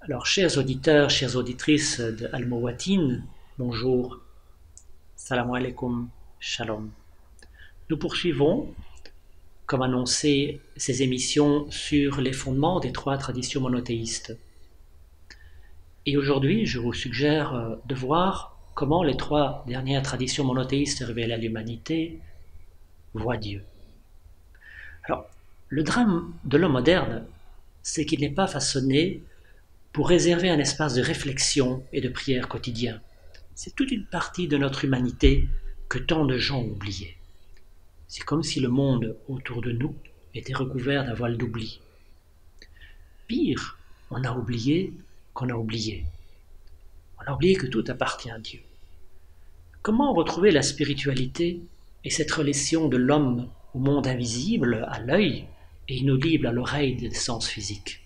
Alors, chers auditeurs, chères auditrices de Al-Muwatin, bonjour, salam alaikum, shalom. Nous poursuivons, comme annoncé, ces émissions sur les fondements des trois traditions monothéistes. Et aujourd'hui, je vous suggère de voir comment les trois dernières traditions monothéistes révélées à l'humanité voient Dieu. Alors, le drame de l'homme moderne, c'est qu'il n'est pas façonné pour réserver un espace de réflexion et de prière quotidien. C'est toute une partie de notre humanité que tant de gens ont oubliée. C'est comme si le monde autour de nous était recouvert d'un voile d'oubli. Pire, on a oublié qu'on a oublié. On a oublié que tout appartient à Dieu. Comment retrouver la spiritualité et cette relation de l'homme au monde invisible à l'œil et inaudible à l'oreille des sens physiques?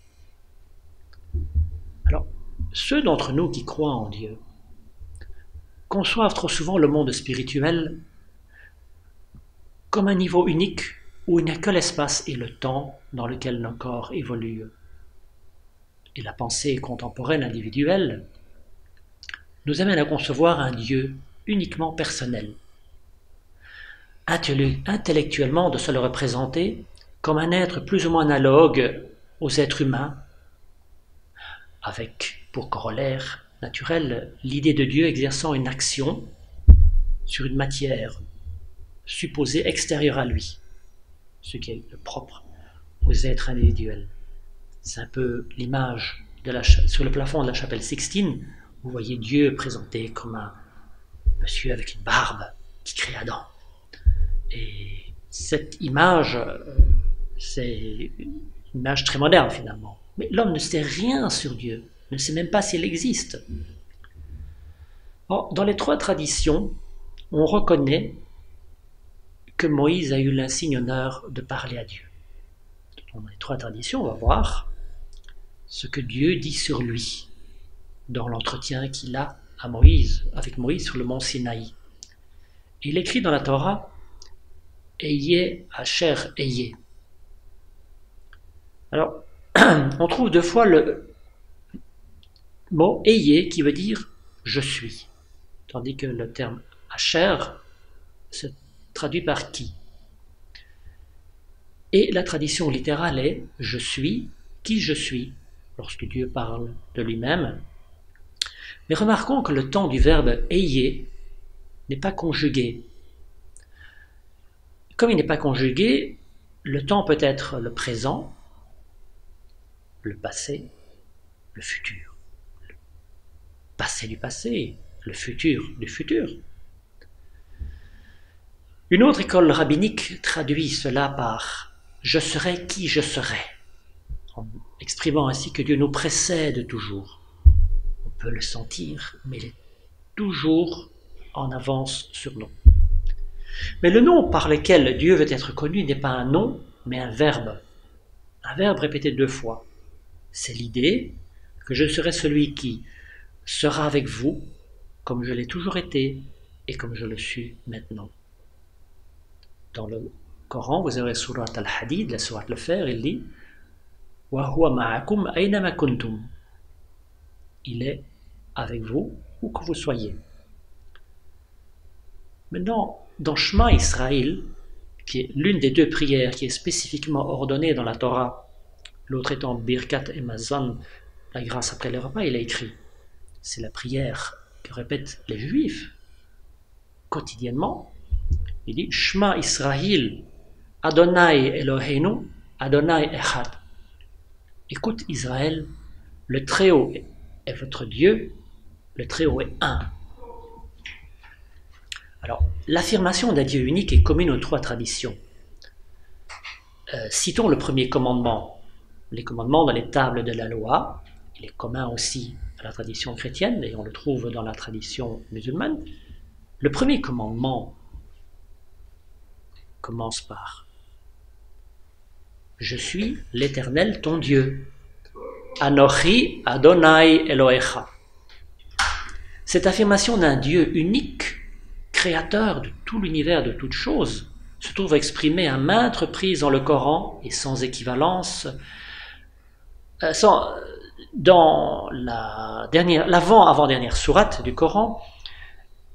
Alors, ceux d'entre nous qui croient en Dieu conçoivent trop souvent le monde spirituel comme un niveau unique où il n'y a que l'espace et le temps dans lequel nos corps évoluent. Et la pensée contemporaine individuelle nous amène à concevoir un Dieu uniquement personnel. Intellectuellement, de se le représenter comme un être plus ou moins analogue aux êtres humains, avec pour corollaire naturel l'idée de Dieu exerçant une action sur une matière supposée extérieure à lui, ce qui est le propre aux êtres individuels. C'est un peu l'image sur le plafond de la chapelle Sixtine. Vous voyez Dieu présenté comme un monsieur avec une barbe qui crie Adam. Et cette image, c'est une image très moderne finalement. Mais l'homme ne sait rien sur Dieu, ne sait même pas s'il existe. Or, dans les trois traditions, on reconnaît que Moïse a eu l'insigne honneur de parler à Dieu. Dans les trois traditions, on va voir ce que Dieu dit sur lui dans l'entretien qu'il a avec Moïse sur le mont Sinaï. Il écrit dans la Torah « Ayez Asher Ayez ». Alors, on trouve deux fois le mot « Ayez » qui veut dire « je suis », tandis que le terme « Asher » se traduit par « qui ». Et la tradition littérale est « je suis qui je suis », lorsque Dieu parle de lui-même. Mais remarquons que le temps du verbe « ayez » n'est pas conjugué. Comme il n'est pas conjugué, le temps peut être le présent, le passé, le futur. Le passé du passé, le futur du futur. Une autre école rabbinique traduit cela par « je serai qui je serai », en exprimant ainsi que Dieu nous précède toujours. On peut le sentir, mais il est toujours en avance sur nous. Mais le nom par lequel Dieu veut être connu n'est pas un nom, mais un verbe répété deux fois. C'est l'idée que je serai celui qui sera avec vous, comme je l'ai toujours été et comme je le suis maintenant. Dans le Coran, vous avez Surat Al-Hadid, la Surat Al-Fer, il dit « Wa huwa ma'akum aynama kuntum » Il est avec vous, où que vous soyez. Maintenant, dans Shema Israël, qui est l'une des deux prières qui est spécifiquement ordonnée dans la Torah, l'autre étant Birkat et Mazan, la grâce après le repas, il a écrit. C'est la prière que répètent les Juifs quotidiennement. Il dit Shema Israël, Adonai Eloheinu, Adonai Echad. Écoute Israël, le Très-Haut est votre Dieu, le Très-Haut est un. Alors, l'affirmation d'un Dieu unique est commune aux trois traditions. Citons le premier commandement. Les commandements dans les tables de la loi, il est commun aussi à la tradition chrétienne, et on le trouve dans la tradition musulmane. Le premier commandement commence par « Je suis l'Éternel ton Dieu. Anochi Adonai Elohecha ». Cette affirmation d'un Dieu unique, créateur de tout l'univers, de toutes choses, se trouve exprimée à maintes reprises dans le Coran et sans équivalence, dans l'avant-avant-dernière sourate du Coran,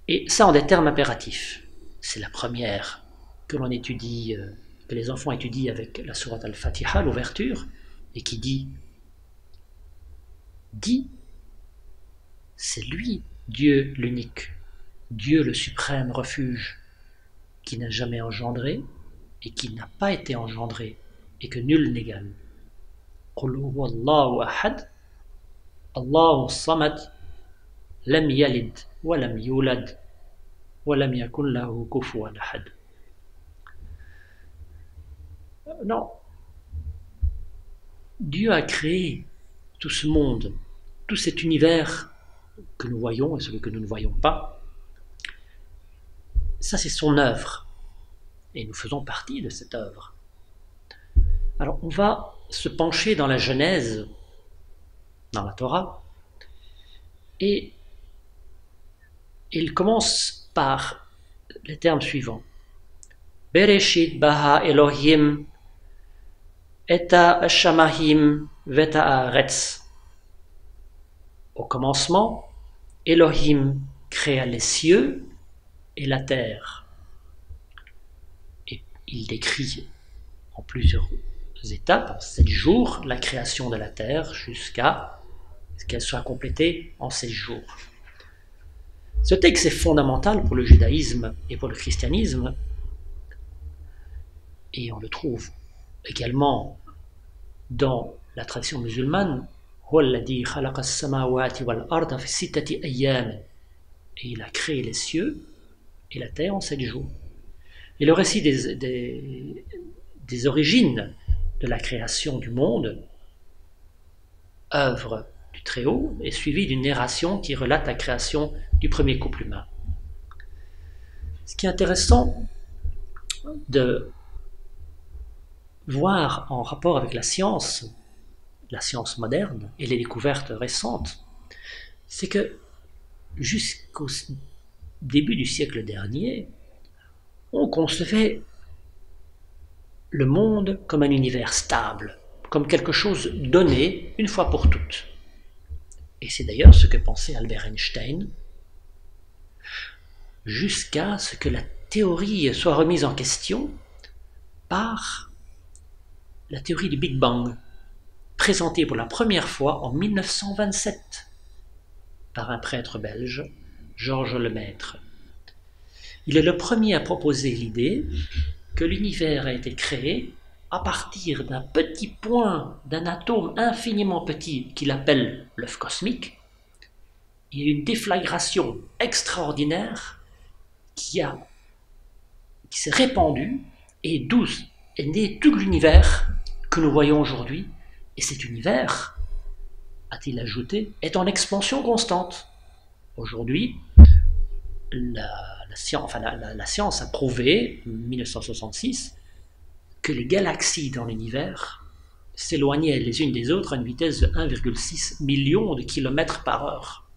et ça en des termes impératifs. C'est la première que l'on étudie, que les enfants étudient avec la sourate Al-Fatiha, l'ouverture, et qui dit, c'est lui, Dieu l'unique, Dieu le suprême refuge, qui n'a jamais engendré et qui n'a pas été engendré, et que nul n'égale. Qul huwa Allahu ahad, Allahu samad, lam yalid wa lam yulad wa lam yakun lahu kufuwan ahad. Non, Dieu a créé tout ce monde, tout cet univers que nous voyons et celui que nous ne voyons pas. Ça, c'est son œuvre, et nous faisons partie de cette œuvre. Alors, on va se pencher dans la Genèse, dans la Torah, et il commence par les termes suivants. Bereshit bara Elohim eta shamahim veta haaretz. Au commencement, Elohim créa les cieux et la terre. Et il décrit en plusieurs étapes, en 7 jours, la création de la terre jusqu'à ce qu'elle soit complétée en 6 jours. Ce texte est fondamental pour le judaïsme et pour le christianisme, et on le trouve également dans la tradition musulmane. Et il a créé les cieux et la terre en 7 jours. Et le récit des origines de la création du monde, œuvre du Très-Haut, est suivi d'une narration qui relate la création du premier couple humain. Ce qui est intéressant de voir en rapport avec la science moderne et les découvertes récentes, c'est que jusqu'au début du siècle dernier, on concevait le monde comme un univers stable, comme quelque chose donné une fois pour toutes. Et c'est d'ailleurs ce que pensait Albert Einstein, jusqu'à ce que la théorie soit remise en question par la théorie du Big Bang, présentée pour la première fois en 1927 par un prêtre belge, Georges Lemaître. Il est le premier à proposer l'idée que l'univers a été créé à partir d'un petit point, d'un atome infiniment petit qu'il appelle l'œuf cosmique, et une déflagration extraordinaire qui s'est répandue et d'où est né tout l'univers que nous voyons aujourd'hui. Et cet univers, a-t-il ajouté, est en expansion constante. Aujourd'hui, la science a prouvé, en 1966, que les galaxies dans l'univers s'éloignaient les unes des autres à une vitesse de 1,6 million de kilomètres par heure.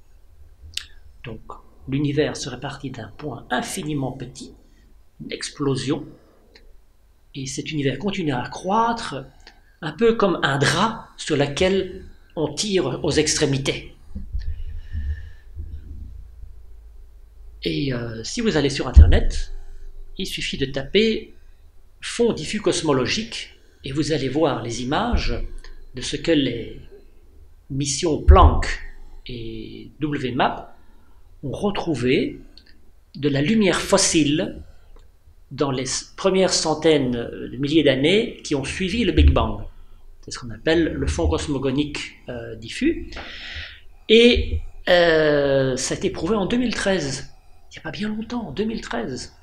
Donc, l'univers serait parti d'un point infiniment petit, une explosion, et cet univers continue à croître, un peu comme un drap sur lequel on tire aux extrémités. Et si vous allez sur Internet, il suffit de taper fond diffus cosmologique et vous allez voir les images de ce que les missions Planck et WMAP ont retrouvé de la lumière fossile dans les premières centaines de milliers d'années qui ont suivi le Big Bang. C'est ce qu'on appelle le fond cosmogonique diffus. Et ça a été prouvé en 2013. Il n'y a pas bien longtemps, en 2013.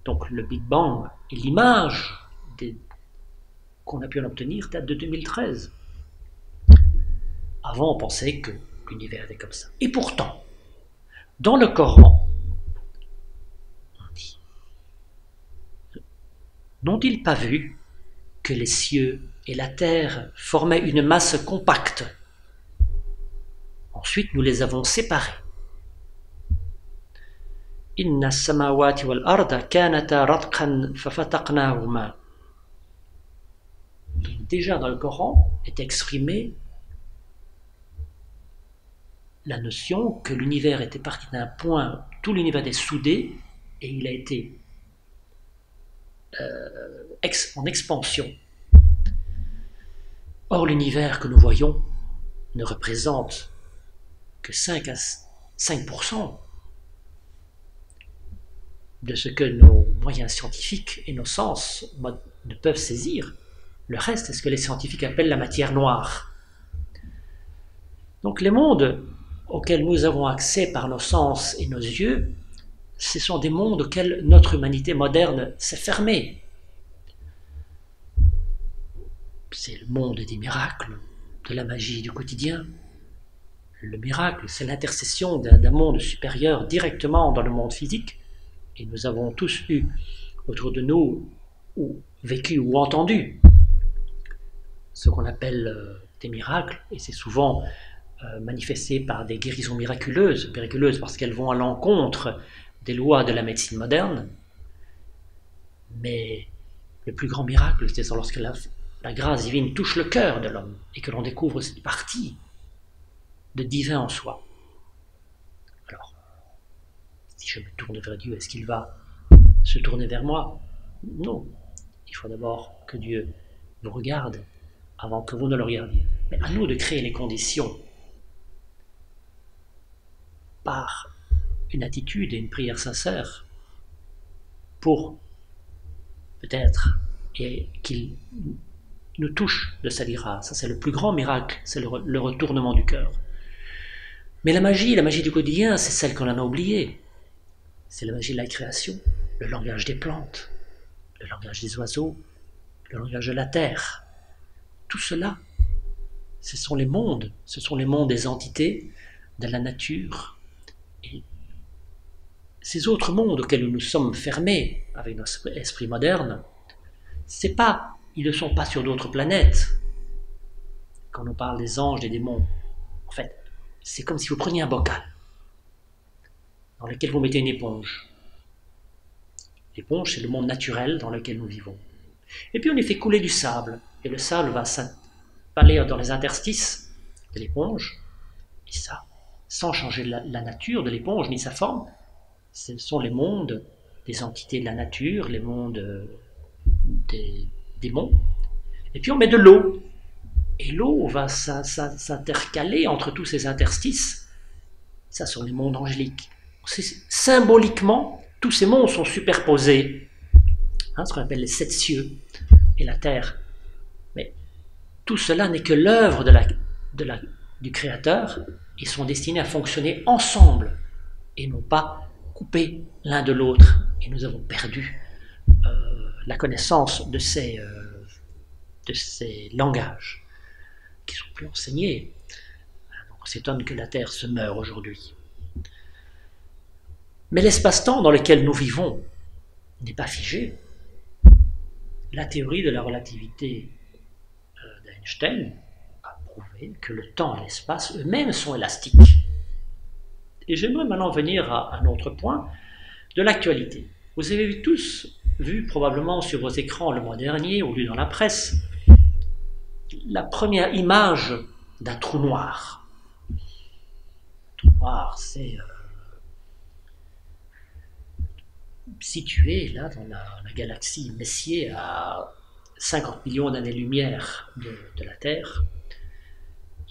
Donc le Big Bang et l'image qu'on a pu en obtenir date de 2013. Avant, on pensait que l'univers était comme ça. Et pourtant, dans le Coran, on dit, n'ont-ils pas vu que les cieux et la terre formaient une masse compacte? Ensuite, nous les avons séparés. Inna as-samawati wal arda kanata ratqan fafataqnahuma. Déjà dans le Coran est exprimé la notion que l'univers était parti d'un point, tout l'univers est soudé, et il a été en expansion. Or, l'univers que nous voyons ne représente que 5% de ce que nos moyens scientifiques et nos sens ne peuvent saisir. Le reste est ce que les scientifiques appellent la matière noire. Donc les mondes auxquels nous avons accès par nos sens et nos yeux, ce sont des mondes auxquels notre humanité moderne s'est fermée. C'est le monde des miracles, de la magie du quotidien. Le miracle, c'est l'intercession d'un monde supérieur directement dans le monde physique. Et nous avons tous eu autour de nous, ou vécu ou entendu, ce qu'on appelle des miracles, et c'est souvent manifesté par des guérisons miraculeuses parce qu'elles vont à l'encontre des lois de la médecine moderne. Mais le plus grand miracle, c'est lorsque la grâce divine touche le cœur de l'homme et que l'on découvre cette partie de divin en soi. Alors, si je me tourne vers Dieu, est-ce qu'il va se tourner vers moi? Non. Il faut d'abord que Dieu vous regarde avant que vous ne le regardiez. Mais à nous de créer les conditions par une attitude et une prière sincère pour peut-être qu'il nous touche de sa grâce. Ça, c'est le plus grand miracle, c'est le retournement du cœur. Mais la magie du quotidien, c'est celle qu'on en a oubliée. C'est la magie de la création, le langage des plantes, le langage des oiseaux, le langage de la terre. Tout cela, ce sont les mondes des entités, de la nature. Et ces autres mondes auxquels nous nous sommes fermés avec notre esprit moderne, ils ne sont pas sur d'autres planètes. Quand on parle des anges, des démons, en fait, c'est comme si vous preniez un bocal dans lequel vous mettez une éponge. L'éponge, c'est le monde naturel dans lequel nous vivons. Et puis on y fait couler du sable, et le sable va s'aller dans les interstices de l'éponge, et ça, sans changer la nature de l'éponge ni sa forme, ce sont les mondes des entités de la nature, les mondes des démons. Et puis on met de l'eau, et l'eau va s'intercaler entre tous ces interstices. Ça sont les mondes angéliques. Symboliquement, tous ces mondes sont superposés, ce qu'on appelle les 7 cieux et la terre. Mais tout cela n'est que l'œuvre du Créateur. Ils sont destinés à fonctionner ensemble et non pas coupés l'un de l'autre. Et nous avons perdu la connaissance de ces langages qui ne sont plus enseignés. Donc on s'étonne que la Terre se meure aujourd'hui. Mais l'espace-temps dans lequel nous vivons n'est pas figé. La théorie de la relativité d'Einstein a prouvé que le temps et l'espace eux-mêmes sont élastiques. Et j'aimerais maintenant venir à un autre point de l'actualité. Vous avez tous vu probablement sur vos écrans le mois dernier, ou lu dans la presse, la première image d'un trou noir. Un trou noir, c'est situé là dans la galaxie Messier à 50 millions d'années-lumière de la Terre.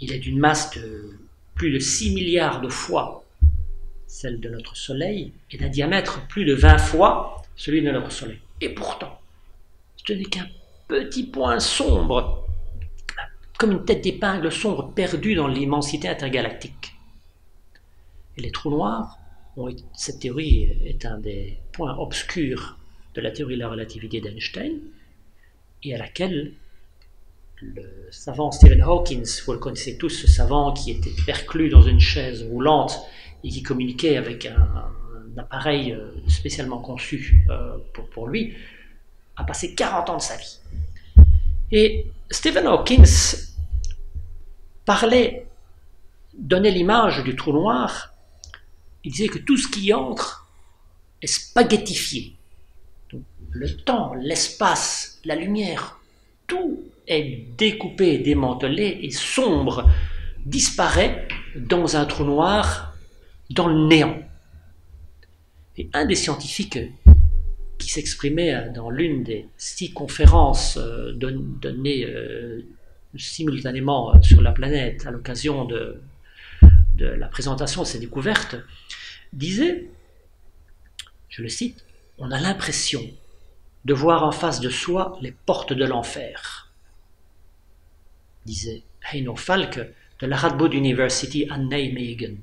Il est d'une masse de plus de 6 milliards de fois celle de notre Soleil et d'un diamètre plus de 20 fois celui de notre Soleil. Et pourtant, ce n'est qu'un petit point sombre, comme une tête d'épingle sombre perdue dans l'immensité intergalactique. Et les trous noirs, cette théorie est un des points obscurs de la théorie de la relativité d'Einstein, et à laquelle le savant Stephen Hawking, vous le connaissez tous, ce savant qui était perclus dans une chaise roulante et qui communiquait avec un appareil spécialement conçu pour lui, a passé 40 ans de sa vie. Et Stephen Hawking donnait l'image du trou noir. Il disait que tout ce qui entre est spaghettifié. Donc, le temps, l'espace, la lumière, tout est découpé, démantelé et sombre, disparaît dans un trou noir, dans le néant. Et un des scientifiques qui s'exprimait dans l'une des 6 conférences données simultanément sur la planète à l'occasion de la présentation de ces découvertes, disait, je le cite, « On a l'impression de voir en face de soi les portes de l'enfer », disait Heino Falk de la Radboud University à Nijmegen,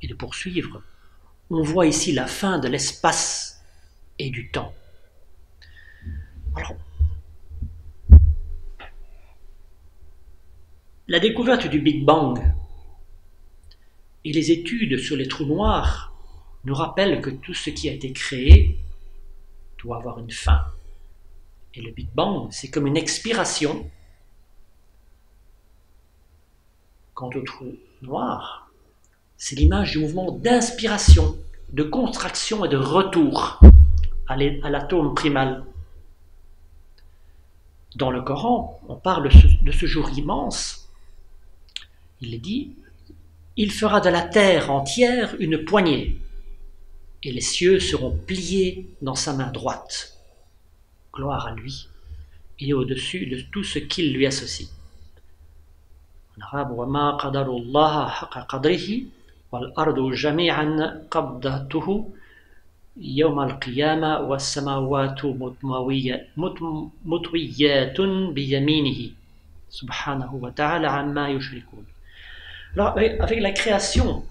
et de poursuivre, « On voit ici la fin de l'espace et du temps ». Alors, la découverte du Big Bang et les études sur les trous noirs nous rappellent que tout ce qui a été créé doit avoir une fin. Et le Big Bang, c'est comme une expiration. Quant au trou noir, c'est l'image du mouvement d'inspiration, de contraction et de retour à l'atome primal. Dans le Coran, on parle de ce jour immense. Il est dit, il fera de la terre entière une poignée, et les cieux seront pliés dans sa main droite. Gloire à lui, il est au-dessus de tout ce qu'il lui associe. En arabe, وَمَا قَدَرُ اللَّهَ حَقَّ قَدْرِهِ وَالْأَرْضُ جَمِيعًا قَبْضَتُهُ يَوْمَ الْقِيَامَةِ وَالسَّمَاوَاتُ مُطْوِيَّاتٌ بِيَمِينِهِ سُبْحَانَهُ وَتَعَالَى عَمَّا يُشْرِكُونَ. Alors, avec la création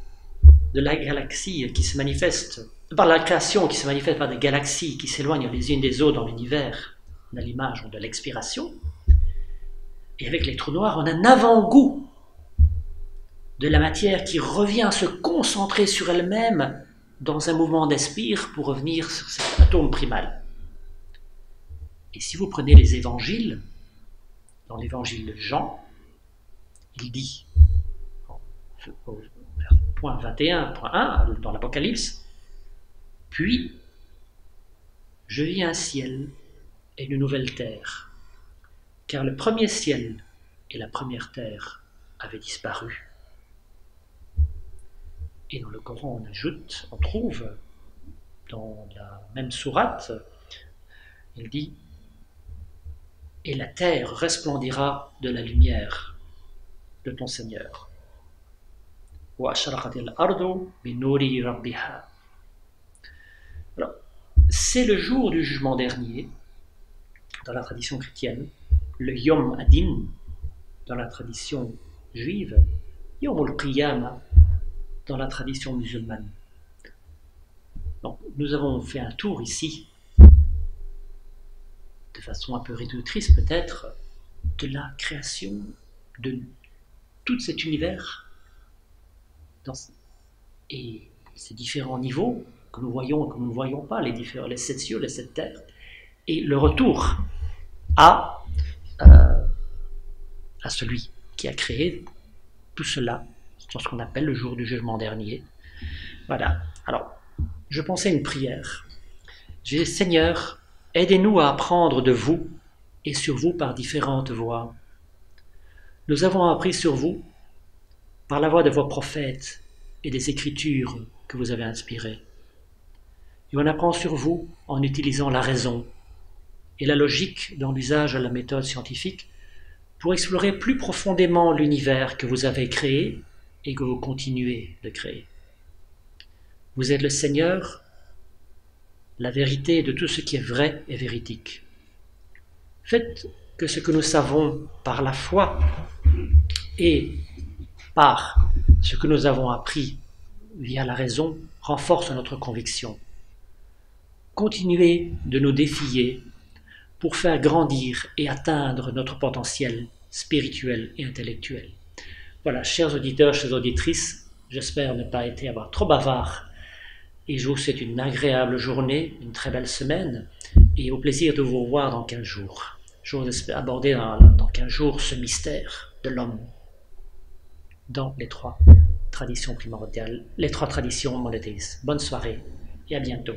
de la galaxie qui se manifeste, par la création qui se manifeste par des galaxies qui s'éloignent les unes des autres dans l'univers, on a l'image de l'expiration, et avec les trous noirs, on a un avant-goût de la matière qui revient à se concentrer sur elle-même dans un mouvement d'espire pour revenir sur cet atome primal. Et si vous prenez les évangiles, dans l'évangile de Jean, il dit, point 21, point 1, dans l'Apocalypse, « Puis, je vis un ciel et une nouvelle terre, car le premier ciel et la première terre avaient disparu. » Et dans le Coran, on trouve, dans la même sourate, il dit « Et la terre resplendira de la lumière de ton Seigneur. » Alors, c'est le jour du jugement dernier, dans la tradition chrétienne, le Yom Adin, dans la tradition juive, Yomul Qiyamah, dans la tradition musulmane. Donc, nous avons fait un tour ici, de façon un peu réductrice peut-être, de la création de tout cet univers et ces différents niveaux que nous voyons et que nous ne voyons pas, les 7 cieux, les 7 terres, et le retour à celui qui a créé tout cela, dans ce qu'on appelle le jour du jugement dernier. Voilà. Alors, je pensais à une prière. Je dis, Seigneur, aidez-nous à apprendre de vous et sur vous par différentes voies. Nous avons appris sur vous par la voix de vos prophètes et des écritures que vous avez inspirées. Et on apprend sur vous en utilisant la raison et la logique dans l'usage de la méthode scientifique pour explorer plus profondément l'univers que vous avez créé et que vous continuez de créer. Vous êtes le Seigneur, la vérité de tout ce qui est vrai et véridique. Faites que ce que nous savons par la foi et par ce que nous avons appris via la raison renforce notre conviction. Continuez de nous défier pour faire grandir et atteindre notre potentiel spirituel et intellectuel. Voilà, chers auditeurs, chères auditrices, j'espère ne pas avoir trop bavard et je vous souhaite une agréable journée, une très belle semaine et au plaisir de vous revoir dans 15 jours. Je vous aborder dans 15 jours ce mystère de l'homme dans les 3 traditions primordiales, les 3 traditions monothéistes. Bonne soirée et à bientôt.